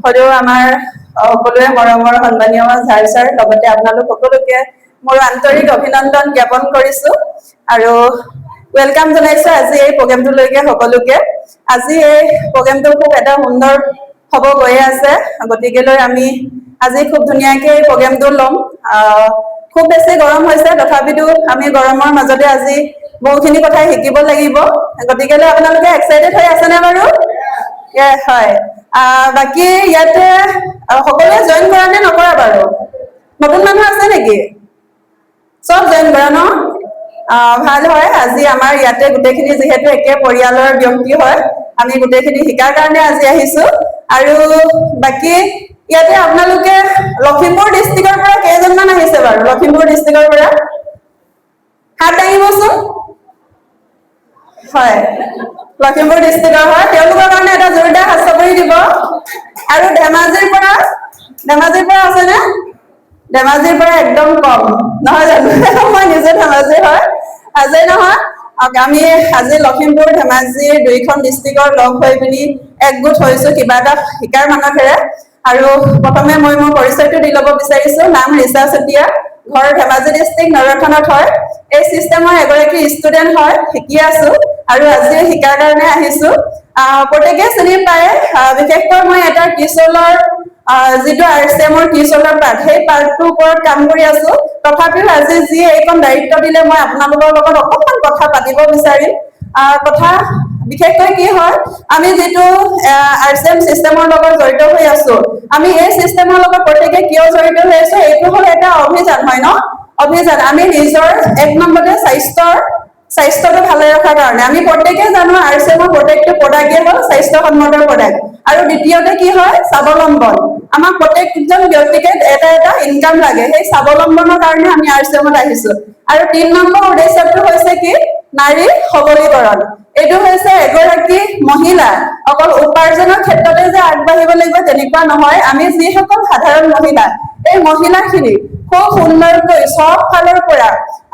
হলেও আমাৰ সকলোৱে মৰমৰ সন্মানীয় ঝাৰ ছাৰ লগতে আপোনালোক সকলোকে মোৰ আন্তৰিক অভিনন্দন জ্ঞাপন কৰিছো আৰু ওয়েলকাম জনাইছো আজি এই প্ৰগ্ৰামটোলৈকে সকলোকে আজি এই প্ৰগ্ৰামটো খুব এটা সুন্দৰ হ'ব গৈ আছে গতিকেলৈ আমি আজি খুব ধুনীয়াকৈ এই প্ৰগ্ৰামটো ল'ম খুব বেছি গৰম হৈছে তথাপিতো আমি গৰমৰ মাজতে আজি বহুখিনি কথা শিকিব লাগিব গতিকেলৈ আপোনালোকে এক্সাইটেড হৈ আছেনে বাৰু হয় বাকি ইয়াতে সকলোৱে জয়েন কৰা নে নকৰা বাৰু নতুন মানুহ আছে নেকি সব জয়েন কৰা ন ভাল হয় আজি আমাৰ ইয়াতে গোটেইখিনি যিহেতু একে পৰিয়ালৰ ব্যক্তি হয় আমি গোটেইখিনি শিকাৰ কাৰণে আজি আহিছো আৰু বাকি ইয়াতে আপোনালোকে লখিমপুৰ ডিষ্ট্ৰিক্টৰ পৰা কেইজনমান আহিছে বাৰু লখিমপুৰ ডিষ্ট্ৰিক্টৰ পৰা হাত দাঙিবচোন হয় লখিমপুৰ ডিষ্ট্ৰিক্টৰ হয় তেওঁলোকৰ কাৰণে এটা জোৰদাৰ হাত চাপৰি দিব আৰু ধেমাজিৰ পৰা আছেনে ধেমাজিৰ পৰা একদম কম নহয় জানো মই নিজে ধেমাজিৰ হয় আজি নহয় আমি আজি লখিমপুৰ ধেমাজিৰ দুইখন ডিষ্ট্ৰিক্টৰ লগ হৈ পিনি একগোট হৈছো কিবা এটা শিকাৰ মানসেৰে আৰু প্ৰথমে মই মোৰ পৰিচয়টো দি ল'ব বিচাৰিছো নাম ৰিচা চেতিয়া ঘৰ ধেমাজি ডিষ্ট্ৰিক্ট নৰখানাত হয় এই চিষ্টেমৰ এগৰাকী ষ্টুডেণ্ট হয় শিকি আছো আৰু আজি শিকাৰ কাৰণে আহিছো প্ৰত্যেকে চিনি পায় বিশেষকৈ মই এটা টিউচনৰ যিটো আৰচিএমৰ টিউচনৰ পাৰ্ট সেই পাৰ্টটোৰ ওপৰত কাম কৰি আছো তথাপিও আজি যি এইখন দায়িত্ব দিলে মই আপোনালোকৰ লগত অকণমান কথা পাতিব বিচাৰিম কথা বিশেষকৈ কি হয় আমি যিটো আৰচিএম চিষ্টেমৰ লগত জড়িত হৈ আছো আমি এই চিষ্টেমৰ লগত প্ৰত্যেকে কিয় জড়িত হৈ আছো এইটো হ'ল এটা অভিযান হয় ন অভিযান আমি নিজৰ এক নম্বৰতে স্বাস্থ্যটো ভালে ৰখাৰ কাৰণে আমি প্ৰত্যেকে জানো আৰচিএমৰ প্ৰত্যেকটো প্ৰডাক্টে হ'ল স্বাস্থ্যসন্মত প্ৰডাক্ট আৰু দ্বিতীয়তে কি হয় স্বাৱলম্বন আমাক প্ৰত্যেকজন ব্যক্তিকে এটা এটা ইনকাম লাগে সেই স্বাৱলম্বনৰ কাৰণে আমি আৰচিএমত আহিছো আৰু ৩ নম্বৰ উদ্দেশ্যটো হৈছে কি নাৰী সবলীকৰণ এইটো হৈছে এগৰাকী মহিলা অকল উপাৰ্জনৰ ক্ষেত্ৰতে যে আগবাঢ়িব লাগিব তেনেকুৱা নহয় আমি যিসকল সাধাৰণ মহিলা এই মহিলাখিনি খুব সুন্দৰকৈ সব ফালৰ পৰা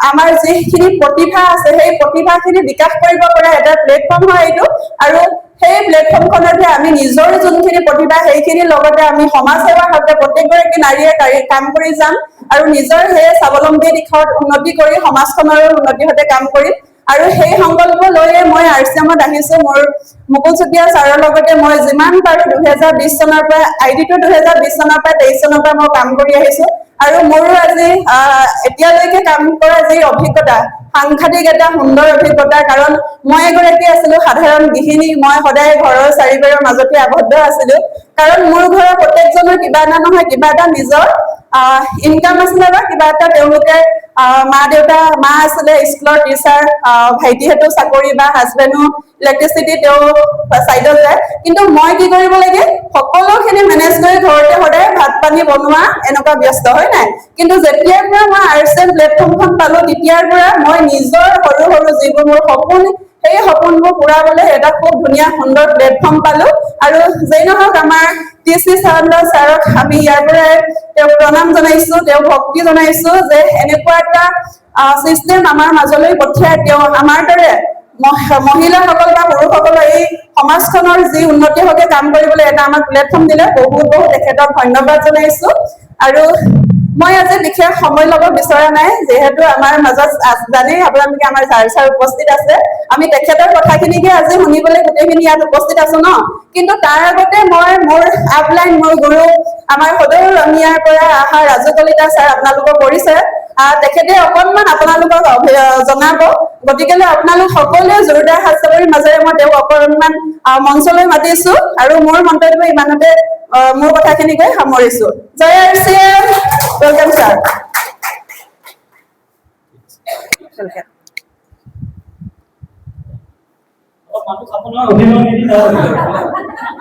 আমাৰ যিখিনি প্ৰতিভা আছে সেই প্ৰতিভাখিনি বিকাশ কৰিব পৰা এটা প্লেটফৰ্ম হয় এইটো আৰু সেই প্লেটফৰ্মখনতে আমি নিজৰ যোনখিনি প্ৰতিভা সেইখিনিৰ লগতে আমি সমাজ সেৱাৰ হকে প্ৰত্যেকগৰাকী নাৰীয়ে কাম কৰি যাম আৰু নিজৰ সেই স্বাৱলম্বী দিশত উন্নতি কৰি সমাজখনৰ উন্নতিৰ হতে কাম কৰিম আৰু সেই সংকল্প লৈয়ে মই আৰচিএমত আহিছো মোৰ মুকুল চুতীয়া ছাৰৰ লগতে মই যিমান পাৰো 2020 চনৰ পৰা আইডিটো 2020 চনৰ পৰা 23 চনৰ পৰা মই কাম কৰি আহিছো আৰু মোৰো আজি এতিয়ালৈকে কাম কৰা যি অভিজ্ঞতা সাংঘাতিক এটা সুন্দৰ অভিজ্ঞতা কাৰণ মই এগৰাকী আছিলো সাধাৰণ গৃহিণী মই সদায় ঘৰৰ চাৰিবেৰৰ মাজতে আবদ্ধ আছিলো কাৰণ মোৰ ঘৰৰ প্ৰত্যেকজনৰ কিবা এটা নহয় কিবা এটা নিজৰ ইনকাম আছিলে বা কিবা এটা তেওঁলোকে মা আছিলে স্কুলৰ টিচাৰ ভাইটিহেঁতো চাকৰি বা হাজবেণ্ডো ইলেক্ট্ৰিচিটি তেওঁ চাইডত যায় কিন্তু মই কি কৰিব লাগে সকলোখিনি মেনেজ কৰি ঘৰতে সদায় ভাত পানী বনোৱা এনেকুৱা ব্যস্ত হয় নাই কিন্তু যেতিয়াৰ পৰা মই আৰচিএম প্লেটফৰ্মখন পালো তেতিয়াৰ পৰা মই নিজৰ সৰু সৰু যিবোৰ মোৰ সপোন সেই সপোনবোৰ পুৰাবলৈ এটা খুব ধুনীয়া সুন্দৰ প্লেটফৰ্ম পালো আৰু যেই নহওক আমাৰ টিচি ছাৰক আমি ইয়াৰ পৰাই তেওঁক প্ৰণাম জনাইছো তেওঁক ভক্তি জনাইছো যে এনেকুৱা এটা চিষ্টেম আমাৰ মাজলৈ পঠিয়াই তেওঁ আমাৰ দৰে মহিলাসকল বা পুৰুষসকলৰ এই সমাজখনৰ যি উন্নতি হকে কাম কৰিবলৈ এটা আমাক প্লেটফৰ্ম দিলে বহুত বহুত তেখেতক ধন্যবাদ জনাইছো আৰু মই আজি বিশেষ সময় ল'ব বিচৰা নাই যেহেতু আমাৰ মাজত জানেই আপোনালোকে আমাৰ ঝাৰ ছাৰ উপস্থিত আছে আমি তেখেতৰ কথাখিনিকে আজি শুনিবলৈ গোটেইখিনি ইয়াত উপস্থিত আছো ন কিন্তু তাৰ আগতে মই মোৰ আপলাইন মোৰ গুৰু আমাৰ সদৌ ৰঙিয়াৰ পৰা অহা ৰাজু কলিতা ছাৰ আপোনালোকৰ পৰিচয় তেখেতে অকণমান আপোনালোকক জনাব গতিকেলৈ আপোনালোক সকলোৱে জোৰদাৰ হাত চাপৰিৰ মাজেৰে মই তেওঁক অকণমান মঞ্চলৈ মাতিছো আৰু মোৰ মন্তব্য ইমানতে মোৰ কথাখিনি কৈ সামৰিছো জয় আৰচিএম ৱেলকাম ছাৰ মানুহ আপোনাৰ অভিনয়